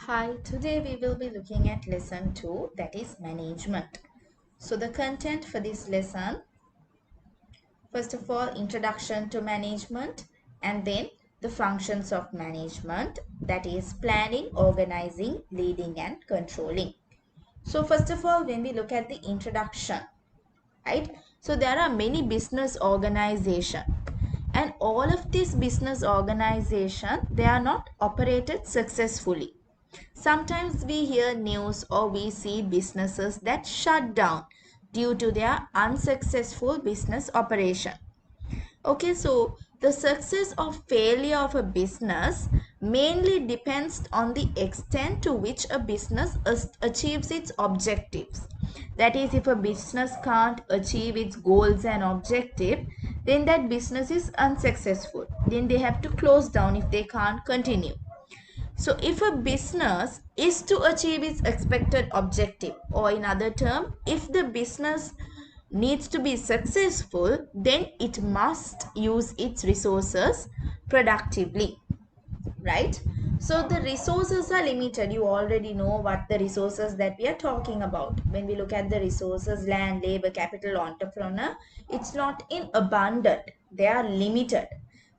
Hi, today we will be looking at lesson 2, that is management. So the content for this lesson, first of all, introduction to management, and then the functions of management, that is planning, organizing, leading and controlling. So first of all, when we look at the introduction, right? So there are many business organization, and all of these business organization, they are not operated successfully. Sometimes we hear news or we see businesses that shut down due to their unsuccessful business operation. Okay, so the success or failure of a business mainly depends on the extent to which a business achieves its objectives. That is, if a business can't achieve its goals and objective, then that business is unsuccessful. Then they have to close down if they can't continue. So if a business is to achieve its expected objective, or in other term, if the business needs to be successful, then it must use its resources productively, right? So the resources are limited. You already know what the resources that we are talking about. When we look at the resources, land, labor, capital, entrepreneur, it's not in abundant. They are limited.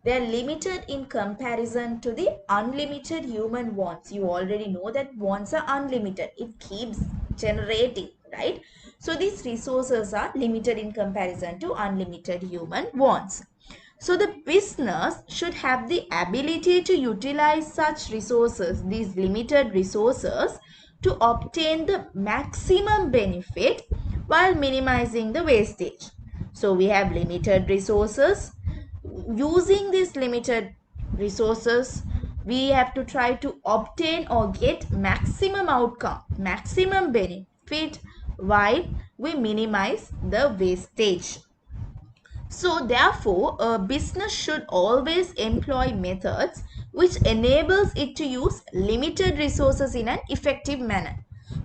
They are limited in comparison to the unlimited human wants. You already know that wants are unlimited. It keeps generating, right? So these resources are limited in comparison to unlimited human wants. So the business should have the ability to utilize such resources, these limited resources, to obtain the maximum benefit while minimizing the wastage. So we have limited resources. Using these limited resources, we have to try to obtain or get maximum outcome, maximum benefit while we minimize the wastage. So therefore, a business should always employ methods which enables it to use limited resources in an effective manner.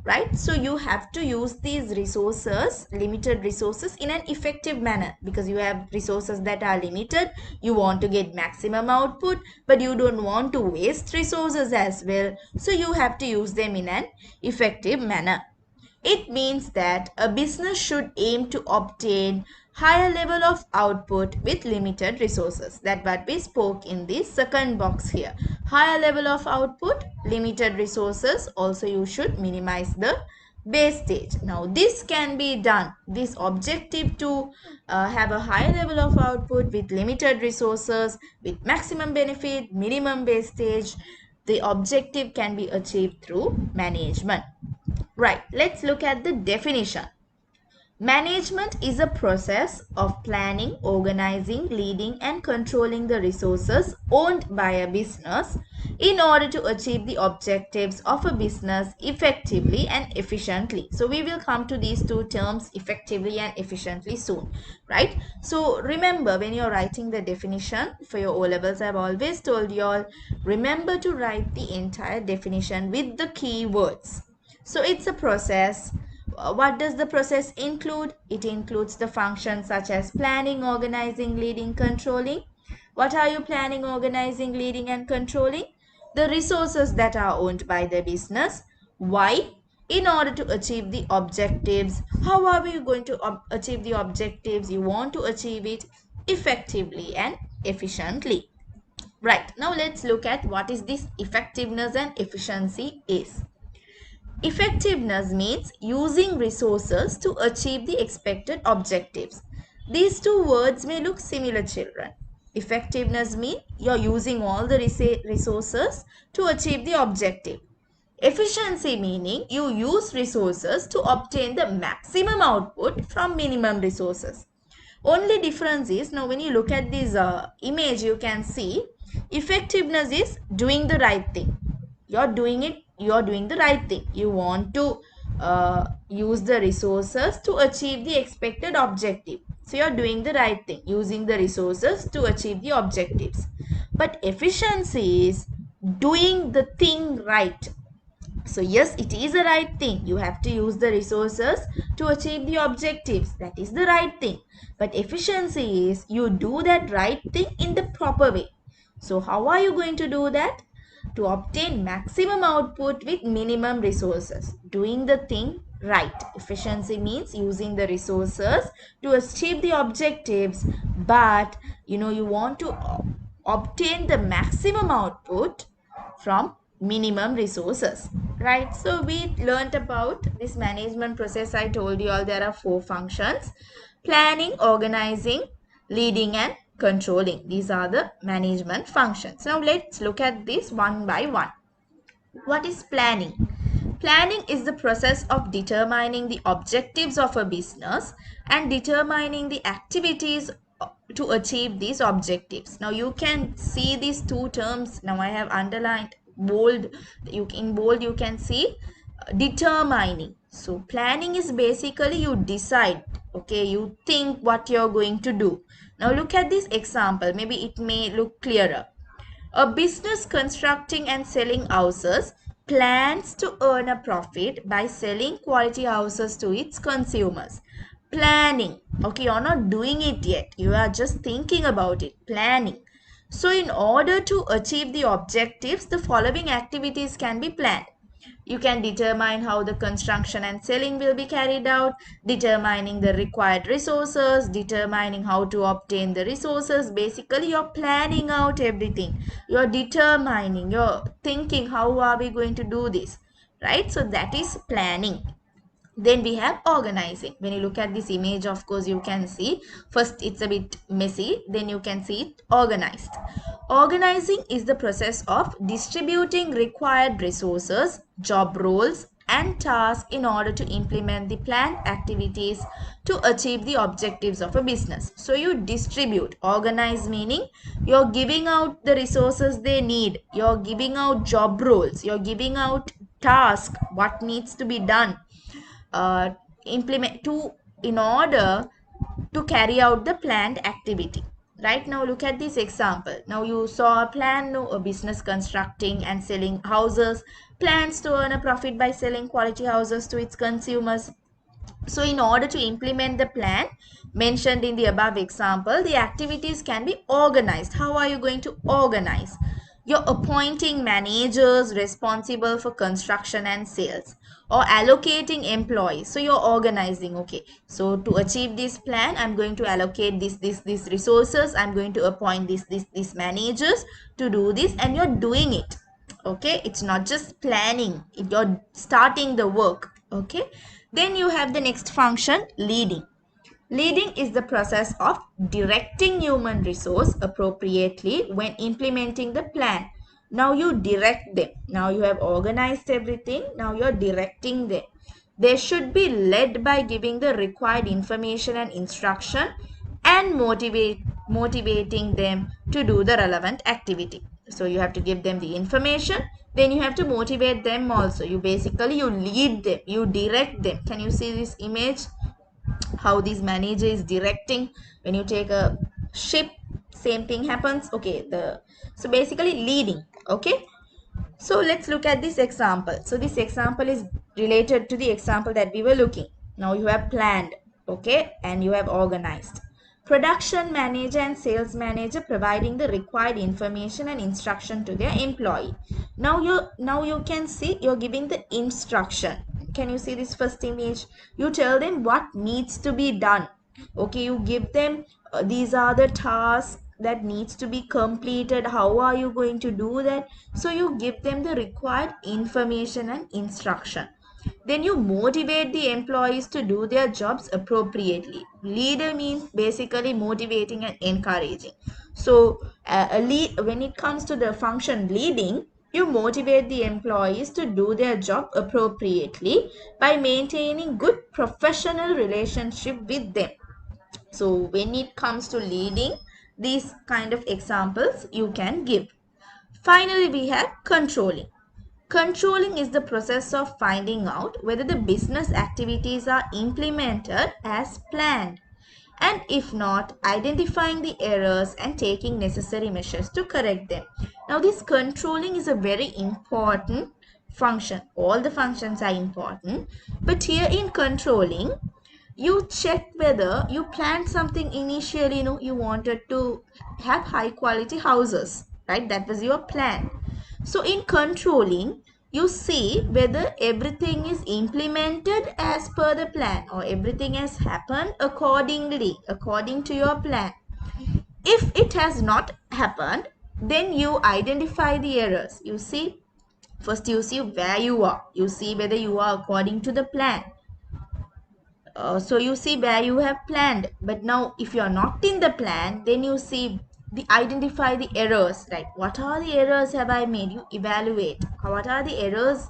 Right? So you have to use these resources, limited resources, in an effective manner, because you have resources that are limited. You want to get maximum output, but you don't want to waste resources as well. So you have to use them in an effective manner. It means that a business should aim to obtain higher level of output with limited resources. That what we spoke in the second box here. Higher level of output, limited resources. Also you should minimize the wastage. Now this can be done. This objective to have a higher level of output with limited resources, with maximum benefit, minimum wastage. The objective can be achieved through management. Right, let's look at the definition. Management is a process of planning, organizing, leading, and controlling the resources owned by a business in order to achieve the objectives of a business effectively and efficiently. So, we will come to these two terms, effectively and efficiently, soon, right? So, remember when you're writing the definition for your O levels, I've always told you all, remember to write the entire definition with the keywords. So, it's a process. What does the process include? It includes the functions such as planning, organizing, leading, controlling. What are you planning, organizing, leading and controlling? The resources that are owned by the business. Why? In order to achieve the objectives. How are we going to achieve the objectives? You want to achieve it effectively and efficiently. Right, now let's look at what is this effectiveness and efficiency is. Effectiveness means using resources to achieve the expected objectives. These two words may look similar, children. Effectiveness means you're using all the resources to achieve the objective. Efficiency meaning you use resources to obtain the maximum output from minimum resources. Only difference is, now when you look at this image, you can see effectiveness is doing the right thing. You're doing the right thing. You want to use the resources to achieve the expected objective. So you're doing the right thing, using the resources to achieve the objectives. But efficiency is doing the thing right. So yes, it is the right thing. You have to use the resources to achieve the objectives. That is the right thing. But efficiency is you do that right thing in the proper way. So how are you going to do that? to obtain maximum output with minimum resources. Doing the thing right. Efficiency means using the resources to achieve the objectives, but you want to obtain the maximum output from minimum resources, right? So we learned about this management process. I told you all there are 4 functions: planning, organizing, leading, and controlling. These are the management functions. Now let's look at this one by one. What is planning? Planning is the process of determining the objectives of a business and determining the activities to achieve these objectives. Now you can see these two terms. Now I have underlined bold. In bold you can see determining. So planning is basically you decide, okay, you think what you're going to do. Now look at this example. Maybe it may look clearer. A business constructing and selling houses plans to earn a profit by selling quality houses to its consumers. Planning. Okay, you're not doing it yet. You are just thinking about it. Planning. So in order to achieve the objectives, the following activities can be planned. You can determine how the construction and selling will be carried out, determining the required resources, determining how to obtain the resources. Basically, you're planning out everything. You're determining, you're thinking, how are we going to do this, right? So that is planning. Then we have organizing. When you look at this image, of course you can see first it's a bit messy, then you can see it organized. Organizing is the process of distributing required resources, job roles, and tasks in order to implement the planned activities to achieve the objectives of a business. So you distribute. Organize meaning you're giving out the resources they need, you're giving out job roles, you're giving out task, what needs to be done, implement to in order to carry out the planned activity. Right, now look at this example. Now you saw a plan. No, a business constructing and selling houses plans to earn a profit by selling quality houses to its consumers. So in order to implement the plan mentioned in the above example, the activities can be organized. How are you going to organize? You're appointing managers responsible for construction and sales, or allocating employees. So you're organizing. Okay, so to achieve this plan, I'm going to allocate these resources. I'm going to appoint these managers to do this, and you're doing it. Okay, it's not just planning, you're starting the work. Okay, then you have the next function, leading. Leading is the process of directing human resource appropriately when implementing the plan. Now you direct them. Now you have organized everything. Now you're directing them. They should be led by giving the required information and instruction and motivating them to do the relevant activity. So you have to give them the information, then you have to motivate them also. You lead them, you direct them. Can you see this image? How this manager is directing. When you take a ship, same thing happens. Okay, so basically leading. Okay, so let's look at this example. So this example is related to the example that we were looking. Now you have planned, okay, and you have organized. Production manager and sales manager providing the required information and instruction to their employee. Now you can see you're giving the instruction. Can you see this first image? You tell them what needs to be done. Okay, you give them these are the tasks that needs to be completed. How are you going to do that? So you give them the required information and instruction. Then you motivate the employees to do their jobs appropriately. Leader means basically motivating and encouraging. So when it comes to the function leading, you motivate the employees to do their job appropriately by maintaining good professional relationship with them. So when it comes to leading, these kind of examples you can give. Finally, we have controlling. Controlling is the process of finding out whether the business activities are implemented as planned, and if not, identifying the errors and taking necessary measures to correct them. Now this controlling is a very important function. All the functions are important, but here in controlling, you check whether you planned something initially. You wanted to have high quality houses, right? That was your plan. So in controlling, you see whether everything is implemented as per the plan or everything has happened according to your plan. If it has not happened, then you identify the errors. You see, first you see where you are. You see whether you are according to the plan. So you see where you have planned, but now if you are not in the plan, then you see identify the errors, like what are the errors have I made. You evaluate what are the errors,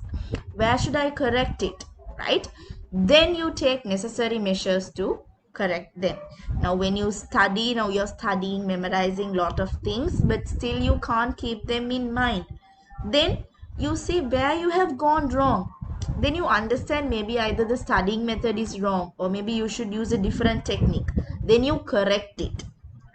where should I correct it, right? Then you take necessary measures to correct them. Now when you study, now you're studying, memorizing lot of things, but still you can't keep them in mind. Then you see where you have gone wrong. Then you understand maybe either the studying method is wrong or maybe you should use a different technique. Then you correct it,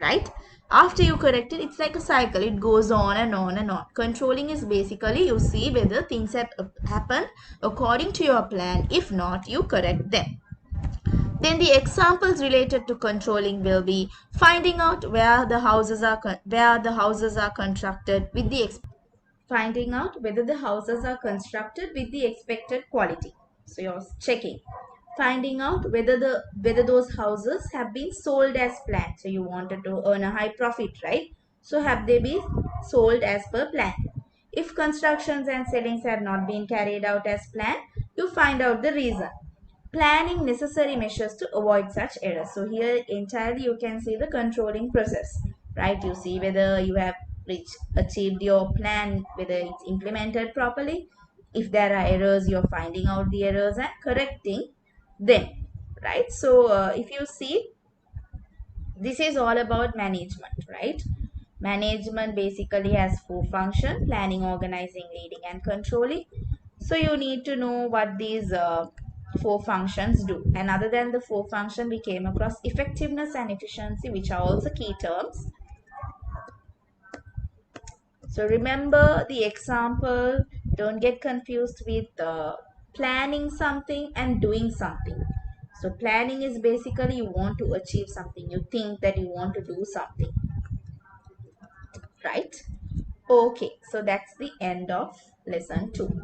right? After you correct it, it's like a cycle. It goes on and on and on. Controlling is basically you see whether things have happened according to your plan. If not, you correct them. Then the examples related to controlling will be finding out where the houses are constructed with the finding out whether the houses are constructed with the expected quality. So you're checking. Finding out whether those houses have been sold as planned. So you wanted to earn a high profit, right? So have they been sold as per plan? If constructions and sellings have not been carried out as planned, you find out the reason. Planning necessary measures to avoid such errors. So here entirely you can see the controlling process, right? You see whether you have achieved your plan, whether it's implemented properly. If there are errors, you're finding out the errors and correcting them, right? So if you see, this is all about management, right? Management basically has four functions: planning, organizing, leading, and controlling. So you need to know what these four functions do. And other than the four functions, we came across effectiveness and efficiency, which are also key terms. So remember the example. Don't get confused with planning something and doing something. So planning is basically you want to achieve something. You think that you want to do something, right? Okay, so that's the end of lesson 2.